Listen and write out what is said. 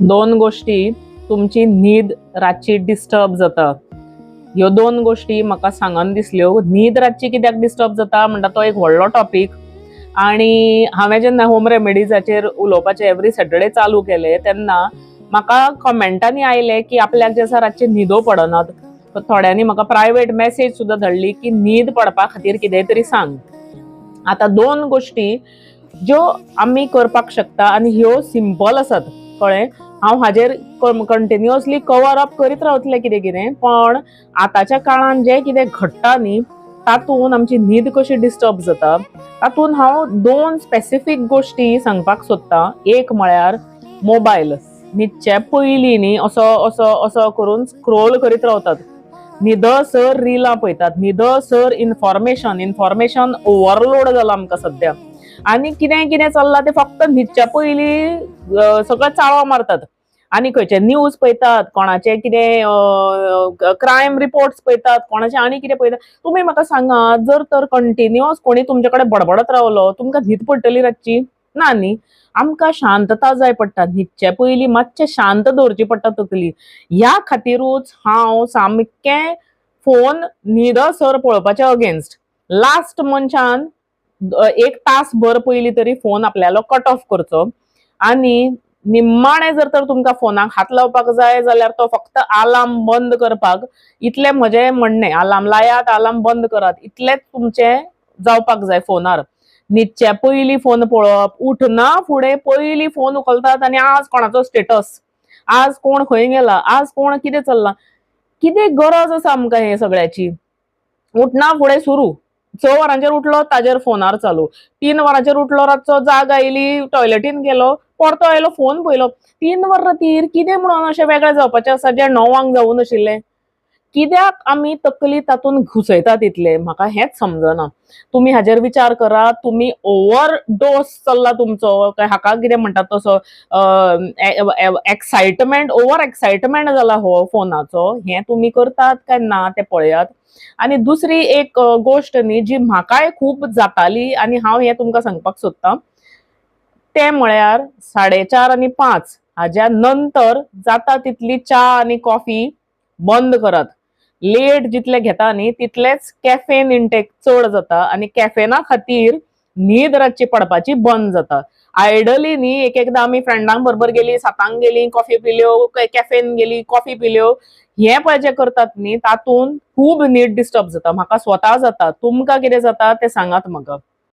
दोन गोष्टी तुमची न्हीद रातची डिस्टर्ब जाता. ह्यो दोन गोष्टी म्हाका सांगन दिसल्यो. न्हीद रातची कित्याक डिस्टर्ब जाता म्हणटा तो एक व्हडलो टॉपिक. आणि हांवें जेन्ना होम रेमेडीजाचेर उलोवपाचें एवरी सॅटर्डे चालू केलें तेन्ना म्हाका कमेंटांनी आयले की आपल्याक जे आसा रातचे न्हिदो पडनात. थोड्यांनी म्हाका प्रायवेट मेसेज सुद्दां धाडली की न्हीद पडपा खातीर कितेंय तरी सांग. आतां दोन गोष्टी ज्यो आमी करपाक शकता आनी ह्यो सिंपल आसात, कळ्ळें. हांव हाजेर कंटिन्युअसली कवर अप करीत रावतलें कितें कितें, पण आतांच्या काळान जे कितें घडटा न्ही तातूंत आमची न्हीद कशी डिस्टर्ब जाता तातूंत हांव दोन स्पेसिफीक गोष्टी सांगपाक सोदतां. एक म्हळ्यार मोबायल. न्हिदचे पयलीं न्ही असो असो असो करून स्क्रोल करीत रावतात. न्हिदसर रिलां पळयतात, न्हिदसर इन्फॉर्मेशन ओवरलोड जाला आमकां सद्या. आनी कितें कितें चल्लां तें फक्त न्हिदच्या पयलीं सगळं चाळो मारतात. आनी खंयचे न्यूज पळयतात, कोणाचे कितें क्रायम रिपोर्ट्स पळयतात, कोणाचे आनी कितें पळयतात. तुमी म्हाका सांगात, जर तर कंटिन्युअस कोणी तुमचे कडेन बडबडत रावलो तुमकां न्हीद पडटली रातची? ना न्ही. आमकां शांतता जाय पडटा. न्हिदचे पयलीं मातशें शांत दवरची पडटा तकली. ह्या खातीरूच हांव सामकें फोन न्हिदसर पळोवपाचे अगेन्स्ट. लास्ट मनशान 1 तासभर पयलीं तरी फोन आपल्यालो कट ऑफ करचो. आनी निम्माणे जर तर तुमकां फोनाक हात लावपाक जाय जाल्यार तो फक्त अलार्म बंद करपाक, इतलें म्हजें म्हणणें. अलार्म लायात, अलार्म बंद करात, इतलेंच तुमचें जावपाक जाय फोनार. न्हिदचे पयलीं फोन पळोवप, उठना फुडें पयलीं फोन उखलतात आनी आज कोणाचो स्टेटस, आज कोण खंय गेला, आज कोण कितें चल्लां. कितें गरज आसा आमकां हे सगळ्याची? उठना फुडें सुरू. 6 वरांचेर उठलो ताजेर फोनार चालू. 3 वरांचेर उठलो रातचो, जाग आयली, टॉयलेटीन गेलो, परतो आयलो फोन पयलो. 3 वर रातीर कितें म्हणून अशें वेगळें जावपाचें आसा जें 9 जावूं नाशिल्लें? कित्याक आमी तकली तातूंत घुसयतात इतले? म्हाका हेच समजना. तुमी हाजेर विचार करात. तुमी ओव्हर डोस चल्ला तुमचो काय हाका कितें म्हणटात तसो एक्साइटमेंट, ओव्हर एक्साइटमेंट जाला हो फोनाचो, हें तुमी करतात काय ना तें पळयात. आनी दुसरी एक गोष्ट न्ही जी म्हाकाय खूब जाताली आनी हांव हें तुमकां सांगपाक सोदतां, तें म्हळ्यार 4:30 आनी 5 हाज्या नंतर जाता तितली च्या आनी कॉफी बंद करात. लेट जितले घेता न्ही तितलेच कॅफेन इंटेक चड जाता आनी कॅफेना खातीर न्हीद रातची पडपाची बंद जाता. आयडली न्ही एक एकदां आमी फ्रेंडां बरोबर गेलीं, 7 गेलीं, कॉफी पिल्यो, कॅफेन गेलीं, कॉफी पिल्यो, हें पळय जें करतात न्ही तातूंत खूब न्हीद डिस्टर्ब जाता. म्हाका स्वता जाता. तुमकां कितें जाता तें सांगात म्हाका.